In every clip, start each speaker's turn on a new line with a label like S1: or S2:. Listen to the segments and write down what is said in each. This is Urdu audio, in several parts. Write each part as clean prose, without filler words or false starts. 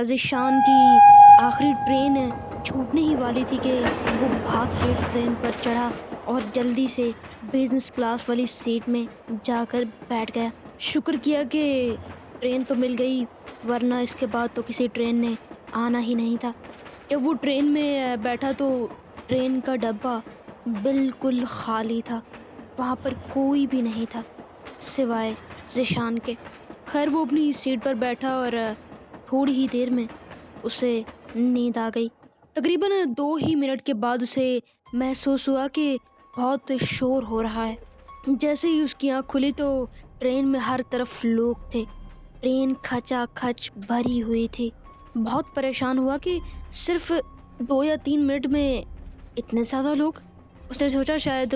S1: ذیشان کی آخری ٹرین چھوٹنے ہی والی تھی کہ وہ بھاگ کے ٹرین پر چڑھا اور جلدی سے بزنس کلاس والی سیٹ میں جا کر بیٹھ گیا۔ شکر کیا کہ ٹرین تو مل گئی، ورنہ اس کے بعد تو کسی ٹرین نے آنا ہی نہیں تھا۔ جب وہ ٹرین میں بیٹھا تو ٹرین کا ڈبہ بالکل خالی تھا، وہاں پر کوئی بھی نہیں تھا سوائے ذیشان کے۔ خیر وہ اپنی سیٹ پر بیٹھا اور تھوڑی ہی دیر میں اسے نیند آ گئی۔ تقریباً 2 ہی منٹ کے بعد اسے محسوس ہوا کہ بہت شور ہو رہا ہے۔ جیسے ہی اس کی آنکھ کھلی تو ٹرین میں ہر طرف لوگ تھے، ٹرین کھچا کھچ بھری ہوئی تھی۔ بہت پریشان ہوا کہ صرف 2 یا 3 منٹ میں اتنے زیادہ لوگ۔ اس نے سوچا شاید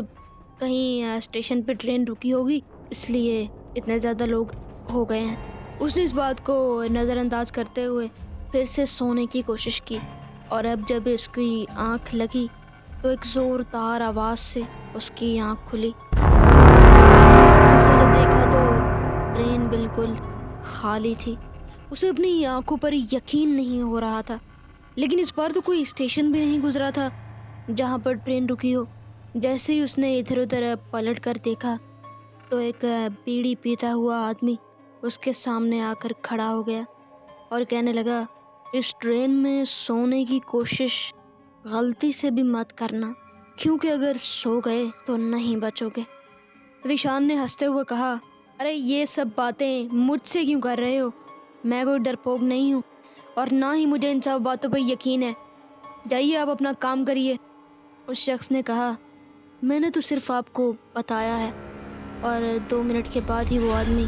S1: کہیں اسٹیشن پہ ٹرین رکی ہوگی، اس لیے اتنے زیادہ لوگ ہو گئے ہیں۔ اس نے اس بات کو نظر انداز کرتے ہوئے پھر سے سونے کی کوشش کی، اور اب جب اس کی آنکھ لگی تو ایک زوردار آواز سے اس کی آنکھ کھلی۔ اس نے جب دیکھا تو ٹرین بالکل خالی تھی۔ اسے اپنی آنکھوں پر یقین نہیں ہو رہا تھا، لیکن اس بار تو کوئی اسٹیشن بھی نہیں گزرا تھا جہاں پر ٹرین رکی ہو۔ جیسے ہی اس نے ادھر ادھر پلٹ کر دیکھا تو ایک بیڑی پیتا ہوا آدمی اس کے سامنے آ کر کھڑا ہو گیا اور کہنے لگا، اس ٹرین میں سونے کی کوشش غلطی سے بھی مت کرنا، کیونکہ اگر سو گئے تو نہیں بچو گے۔ ذیشان نے ہنستے ہوئے کہا، ارے یہ سب باتیں مجھ سے کیوں کر رہے ہو؟ میں کوئی ڈرپوک نہیں ہوں، اور نہ ہی مجھے ان سب باتوں پہ یقین ہے۔ جائیے آپ اپنا کام کریے۔ اس شخص نے کہا، میں نے تو صرف آپ کو بتایا ہے۔ اور 2 منٹ کے بعد ہی وہ آدمی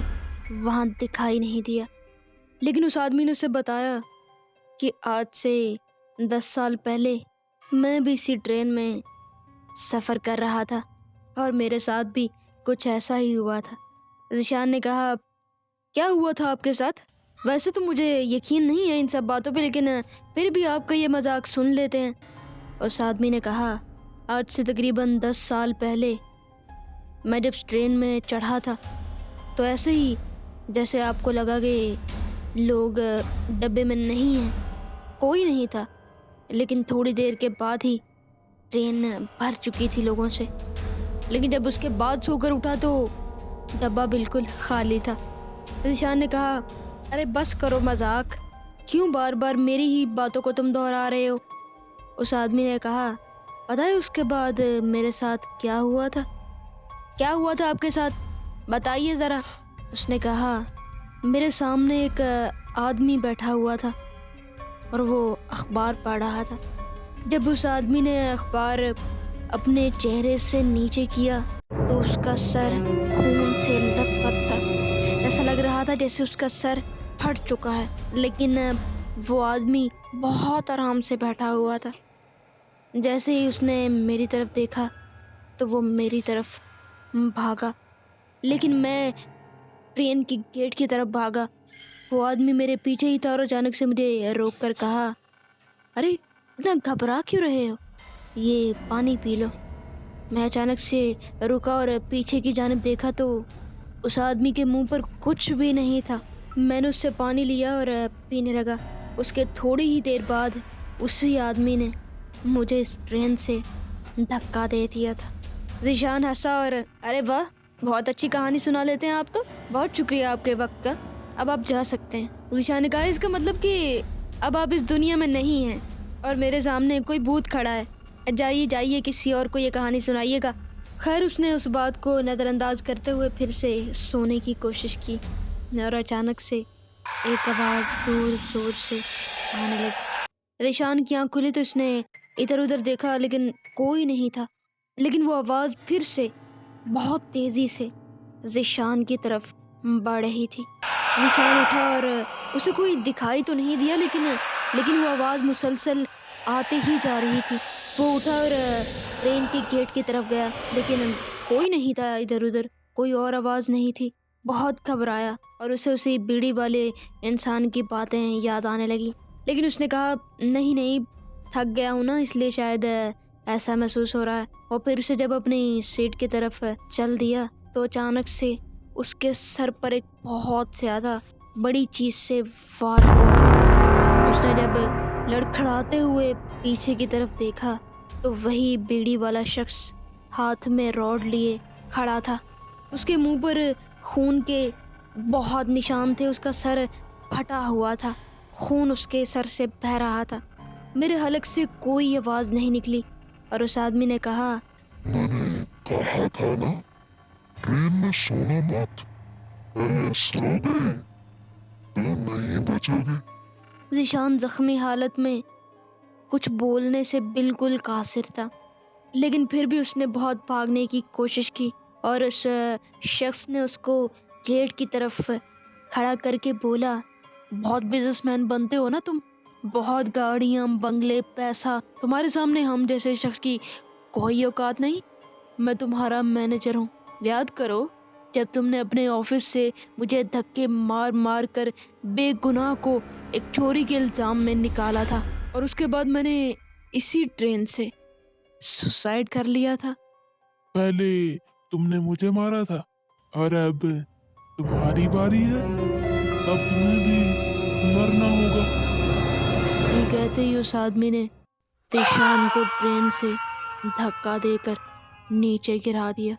S1: وہاں دکھائی نہیں دیا۔ لیکن اس آدمی نے اسے بتایا کہ آج سے 10 سال پہلے میں بھی اسی ٹرین میں سفر کر رہا تھا اور میرے ساتھ بھی کچھ ایسا ہی ہوا تھا۔ ذیشان نے کہا، کیا ہوا تھا آپ کے ساتھ؟ ویسے تو مجھے یقین نہیں ہے ان سب باتوں پہ، لیکن پھر بھی آپ کا یہ مذاق سن لیتے ہیں۔ اس آدمی نے کہا، آج سے تقریباً 10 سال پہلے میں جب ٹرین میں چڑھا تھا تو ایسے ہی جیسے آپ کو لگا کہ لوگ ڈبے میں نہیں ہیں، کوئی نہیں تھا، لیکن تھوڑی دیر کے بعد ہی ٹرین بھر چکی تھی لوگوں سے۔ لیکن جب اس کے بعد سو کر اٹھا تو ڈبہ بالکل خالی تھا۔ ذیشان نے کہا، ارے بس کرو مذاق، کیوں بار بار میری ہی باتوں کو تم دہرا رہے ہو؟ اس آدمی نے کہا، پتہ ہے اس کے بعد میرے ساتھ کیا ہوا تھا؟ کیا ہوا تھا آپ کے ساتھ؟ بتائیے ذرا۔ اس نے کہا، میرے سامنے ایک آدمی بیٹھا ہوا تھا اور وہ اخبار پڑھ رہا تھا۔ جب اس آدمی نے اخبار اپنے چہرے سے نیچے کیا تو اس کا سر خون سے لت پت تھا۔ ایسا لگ رہا تھا جیسے اس کا سر پھٹ چکا ہے، لیکن وہ آدمی بہت آرام سے بیٹھا ہوا تھا۔ جیسے ہی اس نے میری طرف دیکھا تو وہ میری طرف بھاگا، لیکن میں ٹرین کی گیٹ کی طرف بھاگا۔ وہ آدمی میرے پیچھے ہی تھا اور اچانک سے مجھے روک کر کہا، ارے اتنا گھبرا کیوں رہے ہو؟ یہ پانی پی لو۔ میں اچانک سے رکا اور پیچھے کی جانب دیکھا تو اس آدمی کے منہ پر کچھ بھی نہیں تھا۔ میں نے اس سے پانی لیا اور پینے لگا۔ اس کے تھوڑی ہی دیر بعد اسی آدمی نے مجھے اس ٹرین سے دھکا دے دیا تھا۔ ذیشان ہنسا اور، ارے واہ، بہت اچھی کہانی سنا لیتے ہیں آپ تو، بہت شکریہ آپ کے وقت کا، اب آپ جا سکتے ہیں۔ ذیشان نے کہا، اس کا مطلب کہ اب آپ اس دنیا میں نہیں ہیں اور میرے سامنے کوئی بھوت کھڑا ہے۔ جائیے جائیے، کسی اور کو یہ کہانی سنائیے گا۔ خیر اس نے اس بات کو نظر انداز کرتے ہوئے پھر سے سونے کی کوشش کی، اور اچانک سے ایک آواز زور زور سے آنے لگی۔ ذیشان کی آنکھ کھلی تو اس نے ادھر ادھر دیکھا، لیکن کوئی نہیں تھا، لیکن وہ آواز پھر سے بہت تیزی سے ذیشان کی طرف بڑھ رہی تھی۔ ذیشان اٹھا اور اسے کوئی دکھائی تو نہیں دیا، لیکن وہ آواز مسلسل آتے ہی جا رہی تھی۔ وہ اٹھا اور ٹرین کی گیٹ کی طرف گیا، لیکن کوئی نہیں تھا ادھر ادھر، کوئی اور آواز نہیں تھی۔ بہت گھبرایا اور اسے اسی بیڑی والے انسان کی باتیں یاد آنے لگی، لیکن اس نے کہا، نہیں تھک گیا ہوں نا، اس لیے شاید ایسا محسوس ہو رہا ہے۔ اور پھر سے جب اپنی سیٹ کی طرف چل دیا تو اچانک سے اس کے سر پر ایک بہت زیادہ بڑی چیز سے وار ہوا۔ لڑکھڑاتے ہوئے پیچھے کی طرف دیکھا تو وہی بیڑی والا شخص ہاتھ میں راڈ لیے کھڑا تھا۔ اس کے منہ پر خون کے بہت نشان تھے، اس کا سر پھٹا ہوا تھا، خون اس کے سر سے بہہ رہا تھا۔ میرے حلق سے کوئی آواز نہیں نکلی اور اس آدمی نے کہا،
S2: میں نے کہا تھا نا ٹرین میں سونا مت، سو گئے تو نہیں بچو گے۔
S1: ذیشان زخمی حالت میں کچھ بولنے سے بالکل قاصر تھا، لیکن پھر بھی اس نے بہت بھاگنے کی کوشش کی اور اس شخص نے اس کو گیٹ کی طرف کھڑا کر کے بولا، بہت بزنس مین بنتے ہو نا تم، بہت گاڑیاں، بنگلے، پیسہ، تمہارے سامنے ہم جیسے شخص کی کوئی اوقات نہیں، میں تمہارا مینیجر ہوں، یاد کرو جب تم نے اپنے آفس سے مجھے دھکے مار مار کر بے گناہ کو ایک چوری کے الزام میں نکالا تھا اور اس کے بعد میں نے اسی ٹرین سے سوسائڈ کر لیا تھا۔
S2: پہلے تم نے مجھے مارا تھا اور اب تمہاری باری ہے، اب تمہیں بھی مرنا ہوگا۔
S1: یہ کہتے ہی اس آدمی نے ذیشان کو ٹرین سے دھکا دے کر نیچے گرا دیا۔